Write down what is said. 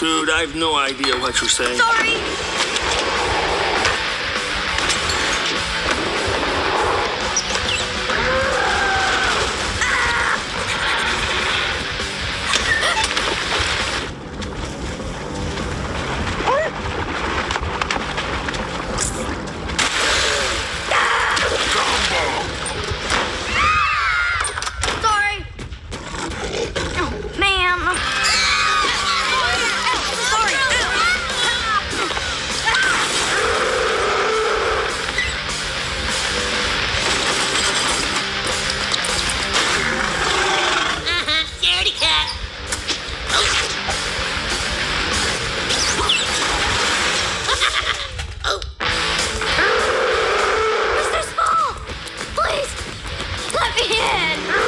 Dude, I have no idea what you're saying. Sorry. Sorry. Oh, man. Sorry. Scaredy cat. Mr. Small, please let me in.